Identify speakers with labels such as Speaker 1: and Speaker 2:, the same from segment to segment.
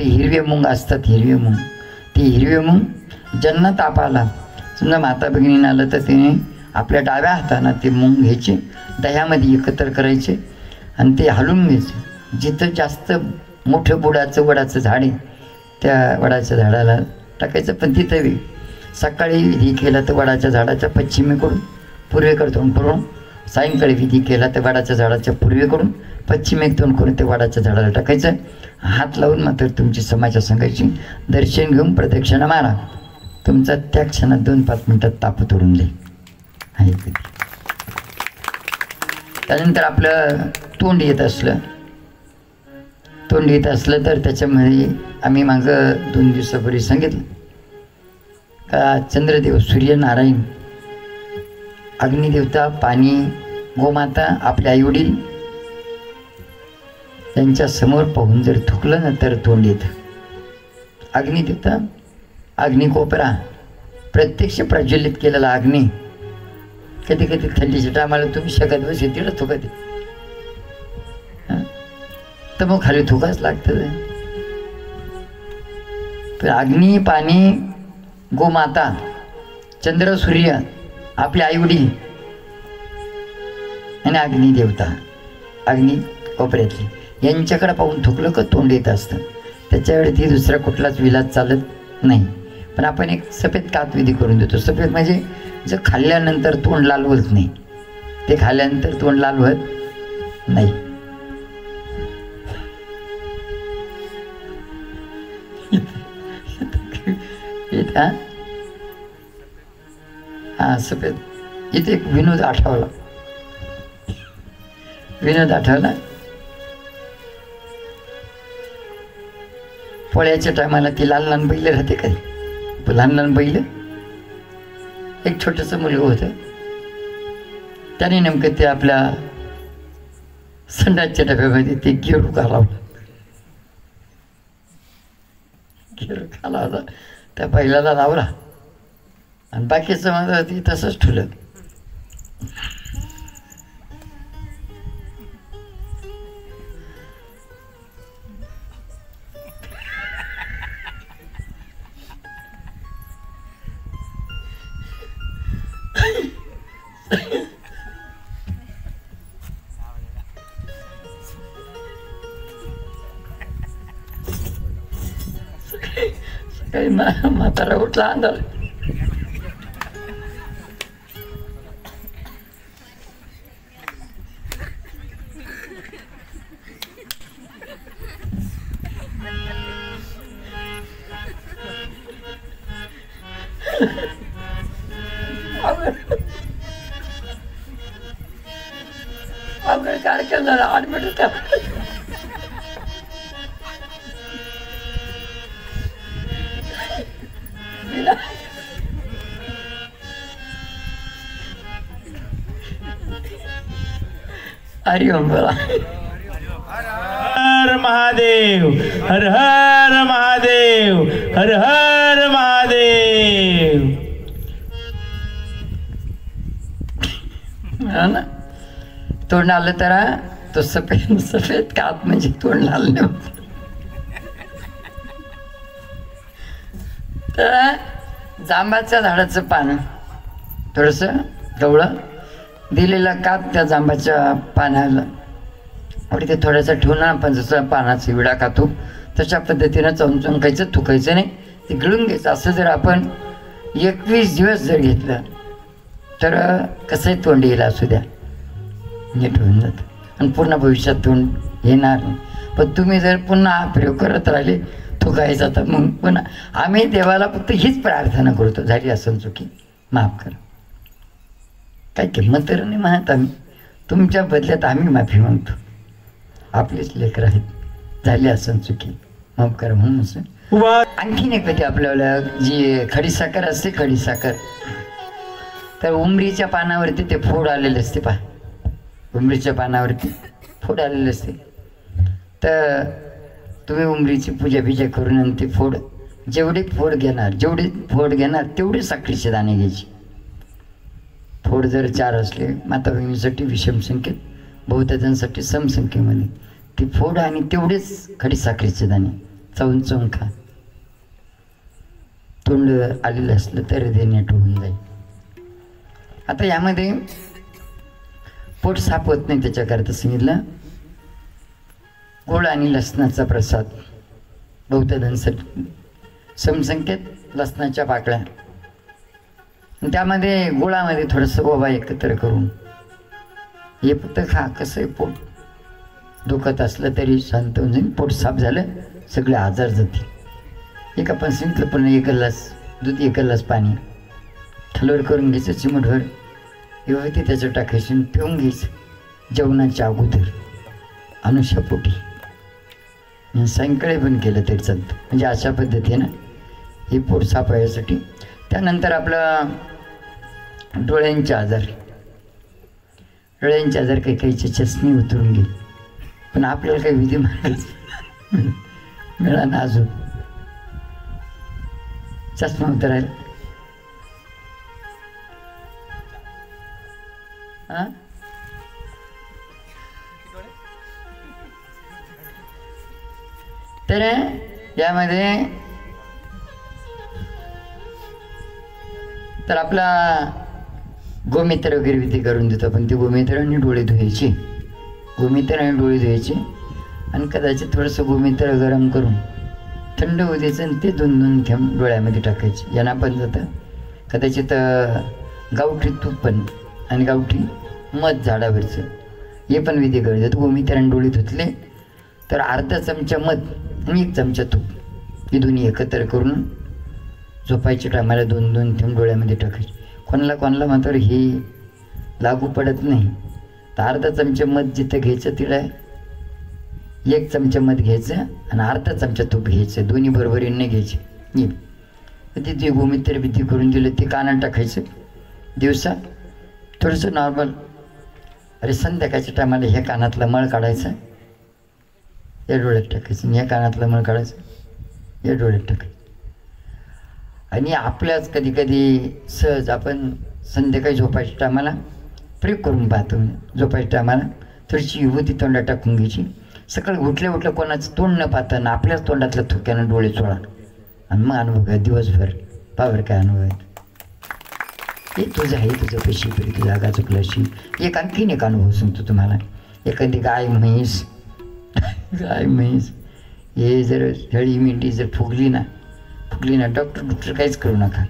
Speaker 1: आपले हिरवे मूग असतात, हिरवे मूग, ते हिरवे मूग ज्यांना ताप आला, समजा माता भगिनीनं आलं तर तिने आपल्या डाव्या हातानं ते मूग घ्यायचे, दह्यामध्ये एकत्र करायचे आणि ते हलवून घ्यायचे. जिथं जास्त मोठं वडाचं झाड आहे त्या वडाच्या झाडाला टाकायचं. पण तिथं सकाळी विधी केला तर वडाच्या झाडाच्या पश्चिमेकडून पूर्वेकडे तोंड करून, सायंकाळी विधी केला तर वडाच्या झाडाच्या पूर्वेकडून पश्चिमेक तोंड करून ते वडाच्या झाडाला टाकायचं. हात लावून मात्र तुमची समाजा सांगायची, दर्शन घेऊन प्रदक्षिणा मारा. तुमचा त्या क्षणात 2-5 मिनटात ताप तोडून जाईल. आहे कधी त्यानंतर आपलं तोंड येत असलं तर त्याच्यामध्ये आम्ही मागं 2 दिवसापूर्वी सांगितलं का चंद्रदेव, सूर्यनारायण, अग्निदेवता, पाणी, गोमाता, आपले आईवडील त्यांच्या समोर पाहून जर थुकलं ना तर तोंड येतं. अग्निदेवता, अग्निकोपरा, प्रत्यक्ष प्रज्वलित केलेला अग्नी, कधी कधी थंडीच्या टायमाला तुम्ही शकत बस तिकडं थुकत, तर मग खाली थुकाच लागतं. तर अग्नी, पाणी, गोमाता, चंद्र, सूर्य, आपले आईवडील आणि अग्निदेवता, अग्नी कोपऱ्यातली, यांच्याकडे पाहून थुकलं का तोंड येत असतं. त्याच्यावरती दुसरा कुठलाच विलाज चालत नाही. पण आपण एक सफेद कात विधी करून देतो. सफेद म्हणजे जर खाल्ल्यानंतर तोंड लाल होत नाही, ते खाल्ल्यानंतर तोंड लाल होत नाही. सफेद इथे एक विनोद आठवला. पोळ्याच्या टायमाला ती लहान बैल राहते कधी, लहान बैल, एक छोटंसं मुलगा होतं, त्याने नेमकं ते आपल्या संडासच्या डब्यामध्ये ते गेरू घालावलं. गेरू घालावला त्या बैलाला लावला आणि बाकीचं माझं ती तसंच ठुलं. सकाळी म्हातारा उठला अंधार, कार्यक्रम झाला 8 मिनिट. हरिओम बोला.
Speaker 2: हर महादेव, हर हर महादेव, हर हर महादेव.
Speaker 1: ना तोंड आलं तर तो सफेद कात म्हणजे तोंड लाल नाही. तर जांबाच्या झाडाचं पान थोडंसं गवळं दिलेला कात त्या जांबाच्या पानाला आणि ते थोडासा ठेवून आपण जसं पानाचा विडा खातो तशा पद्धतीनं चमचमकायचं, थुकायचं नाही, ते गिळून घ्यायचं. असं जर आपण 21 दिवस जर घेतलं तर कसंही तोंड येईल असू द्या, नीट होऊन जातं आणि पूर्ण भविष्यात तोंड येणार नाही. पण तुम्ही जर पुन्हा हा प्रयोग करत राहिले थुकायचा तर मग पुन्हा आम्ही देवाला फक्त हीच प्रार्थना करतो, झाली असं चुकी माफ करा. काय किंमत तर नाही म्हणत आम्ही, तुमच्या बदल्यात आम्ही माफी मागतो. आपलेच लेकर आहेत, झाली असं चुकी माफ करा म्हणून असं. आणखीन एक होती आपल्याला जी खडीसाखर असते, खडीसाखर तर उमरीच्या पानावरती ते फोड आलेले असते. पहा, उमरीच्या पानावरती फोड आलेले असते. तर तुम्ही उमरीची पूजा बिजा करून आणि ते फोड जेवढे फोड घेणार तेवढे साखरेचे दाणे घ्यायचे. फोड जर 4 असले माता बहिणीसाठी विषम संख्येत, बहुतेकांसाठी समसंख्येमध्ये ती फोड आणि तेवढेच खडीसाखरेचे दाणे चवून चवून खा. तोंड आलेलं असलं तर ते नेट होऊन जाईल. आता यामध्ये पोट साफ होत नाही त्याच्याकरता सांगितलं गोड आणि लसणाचा प्रसाद. बौद्ध धनसाठी समसंख्येत लसणाच्या पाकळ्या, त्यामध्ये गुळामध्ये थोडंसं ओवा एकत्र करून हे फक्त खा. कसं आहे, पोट दुखत असलं तरी शांत होऊन जाईल. पोट साफ झालं सगळे आजार जातील. एक आपण सांगितलं पण 1 ग्लास दूध 1 ग्लास पाणी खालवर करून घ्यायचं चिमटभर व्यवस्थित त्याचं टाकायचं आणि पिऊन घ्यायचं जेवणाच्या अगोदर अनुषापोटी. सायंकाळी पण केलं तरी चालतं. म्हणजे अशा पद्धतीनं हे पोट साफ व्हायसाठी. त्यानंतर आपलं डोळ्यांचे आजार काही काहीची चष्मी उतरून गेली, पण आपल्याला काही विधी मागायचं मिळाला अजून चष्मा उतरायला. तर यामध्ये तर आपला गोमित्र वगैरे विधी करून देतो आपण. ते गोमित्र आणि डोळे धुवायचे, गोमित्र आणि डोळे धुवायचे आणि कदाचित थोडंसं गोमित्र गरम करून थंड होऊ द्यायचं आणि ते 2-2 थेंब डोळ्यामध्ये टाकायचे. यांना पण जातं. कदाचित गावठी तूप पण आणि गावठी मध झाडावरचं हे पण विधी करून देतो. गोमित्र आणि डोळे धुतले तर अर्धा चमचा मध आणि 1 चमचा तूप हे दोन्ही एकत्र करून झोपायच्या टायमाला 2-2 थेंब डोळ्यामध्ये टाकायचे. कोणाला मात्र हे लागू पडत नाही तर अर्धा चमचा मध जिथं घ्यायचं तिला 1 चमचा मध घ्यायचं आणि अर्धा चमचा तूप घ्यायचं, दोन्ही बरोबरीने घ्यायचे. ते गोमित्र विधी करून दिलं ते कानात टाकायचं दिवसा थोडंसं नॉर्मल. अरे संध्याकाळच्या टायमाला ह्या कानातला मळ काढायचा या डोळ्यात टाकायचं, ह्या कानातला मळ काढायचं या डोळ्यात टाकायचं. आणि आपल्याच कधी कधी सहज आपण संध्याकाळी झोपायच्या टायमाला प्रयोग करून पाहतो. झोपायच्या टायमाला थोडीशी विभूती तोंडात टाकून घ्यायची. सकाळी उठल्या कोणाचं तोंड न पाहताना आपल्याच तोंडातल्या थुक्यानं डोळे चोळा आणि मग अनुभव घ्या दिवसभर. पावर काय अनुभव आहे हे तुझं आहे. तुझं पैशी तरी तुझी जागा चुकल्याशी. आणखीन एक अनुभव सांगतो तुम्हाला. एखादी गाय म्हैस हे जर शेळी मेंढी जर फुगली ना डॉक्टर काहीच करू नका.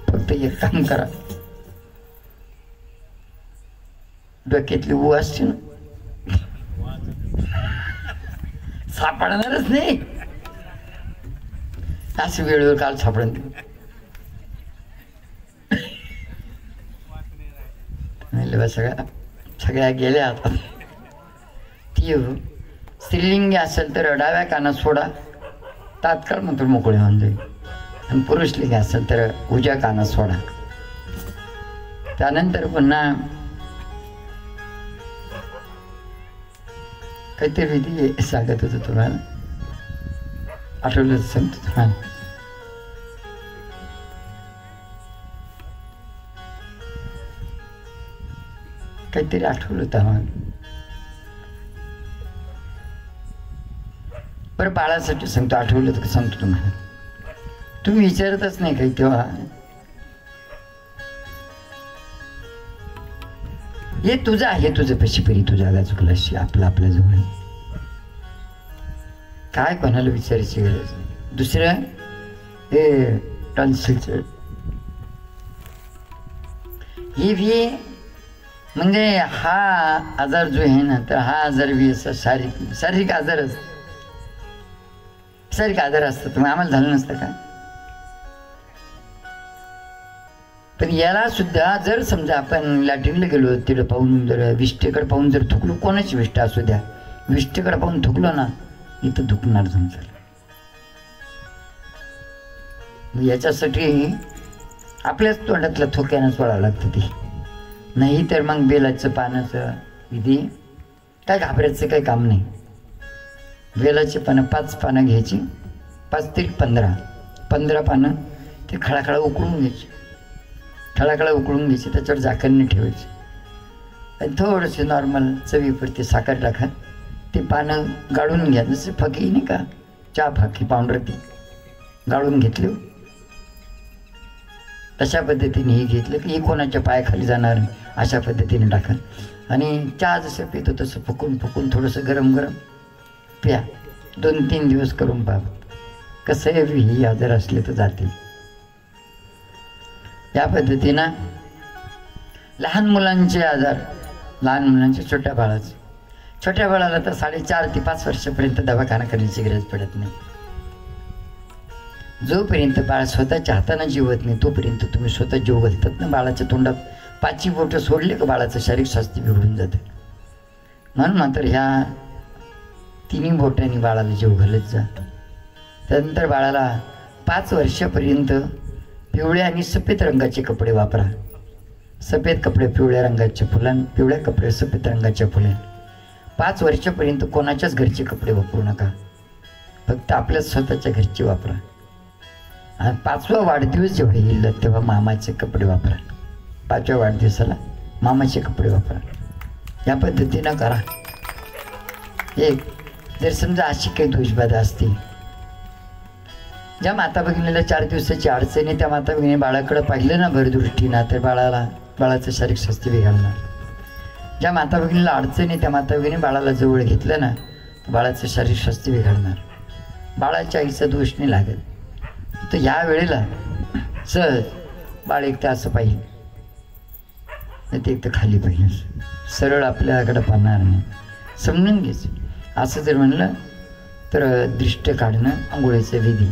Speaker 1: फक्त एक काम करा, डोक्यातली ऊ असते ना सापडणारच नाही. असं वेळेवर काल सापडून सगळ्या गेल्या आता. ती स्त्रीलिंगी असेल तर डाव्या कानात सोडा तात्काळ मात्र मोकळे होऊन जाईल आणि पुरुष लिंगी असेल तर उजव्या कानात सोडा. त्यानंतर पुन्हा काहीतरी विधी सांगत होतो तुम्हाला, आठवलं सांगतो तुम्हाला. काहीतरी आठवलं होतं आम्हाला. बरं बाळासाठी सांगतो, आठवलं तर सांगतो तुम्हाला. तुम्ही विचारतच नाही काही तेव्हा. हे तुझं आहे, तुझं पैसे परी तुझ्या जागा चुकलाशी आपल्या जवळ काय कोणाला विचारायची गरज नाही. दुसरं हे टॉन्सिलचं हे बी म्हणजे हा आजार जो आहे ना तर हा आजार बी असा शारीरिक आजार असतो. शारीरिक आजार असतात मग आम्हाला झालं नसतं का. पण याला सुद्धा जर समजा आपण लॅट्रिनला गेलो तिकडं पाहून जर विष्टेकडे पाहून जर थुकलो, कोणाची विष्ट असू द्या, विष्टेकडे पाहून थुकलो ना इथं दुखणार समजा. याच्यासाठी आपल्याच तोंडातल्या थोक्यानं सोडावं लागतं ते. नाही तर मग बेलाचं पानाचं विधी काय घाबरायचं काही काम नाही. बेलाची पानं 5 पानं घ्यायची, 5 ते 15 पानं ते खळाखळा उकळून घ्यायची. त्याच्यावर झाकणने ठेवायची आणि थोडंसं नॉर्मल चवीपुरती साखर टाका. ते पानं गाळून घ्या, जसं फकी नाही का चहा फाकी पावडर ती गाळून घेतली. तशा पद्धतीने हे घेतलं की हे कोणाच्या पायाखाली जाणार नाही, अशा पद्धतीने टाका. आणि चहा जसं पितो तसं फुकून फुकून थोडंसं गरम गरम प्या. 2-3 दिवस करून पहा, कसं आहे ही आजार असले तर जातील. या पद्धतीनं लहान मुलांचे आजार, लहान मुलांचे छोट्या बाळाला तर 4.5 ते 5 वर्षापर्यंत दवाखाना करण्याची गरज पडत नाही. जोपर्यंत बाळ स्वतःच्या हाताने जीवत नाही तोपर्यंत तुम्ही स्वतः जीव घालतात ना. बाळाच्या तोंडात 5 बोटं सोडले का बाळाचं शारीरिक स्वास्थ्य बिघडून जातं. म्हणून मात्र ह्या 3 बोटांनी बाळाला जीव घालत जा. त्यानंतर बाळाला 5 वर्षापर्यंत पिवळ्या आणि सफेद रंगाचे कपडे वापरा. सफेद कपडे पिवळ्या रंगाच्या फुलां, पिवळ्या कपडे सफेद रंगाच्या फुले. 5 वर्षापर्यंत कोणाच्याच घरचे कपडे वापरू नका, फक्त आपल्या स्वतःच्या घरचे वापरा. आणि 5वा वाढदिवस जेव्हा येईल तेव्हा मामाचे कपडे वापरा. 5व्या वाढदिवसाला मामाचे कपडे वापरा. या पद्धतीनं करा. एक जर समजा अशी काही दोषबाधा असतील, ज्या माता भगिनीला 4 दिवसाची अडचण आहे त्या माता भगिनी बाळाकडे पाहिलं ना भरदृष्टीनं तर बाळाचं शारीरिक स्वास्थ्य बिघडणार. ज्या माता भगिनीला अडचण आहे त्या माता भगिनी बाळाला जवळ घेतलं ना तर बाळाचं शारीरिक स्वास्थ्य बिघडणार. बाळाच्या आईचा दोष नाही लागत. तर ह्या वेळेला सहज बाळ एक तर असं पाहिजे नाही ते एक तर खाली पाहिजे, सरळ आपल्याकडं पाहणार नाही, समजून घ्यायचं. असं जर म्हणलं तर दृष्ट काढणं आंघोळीचं विधी.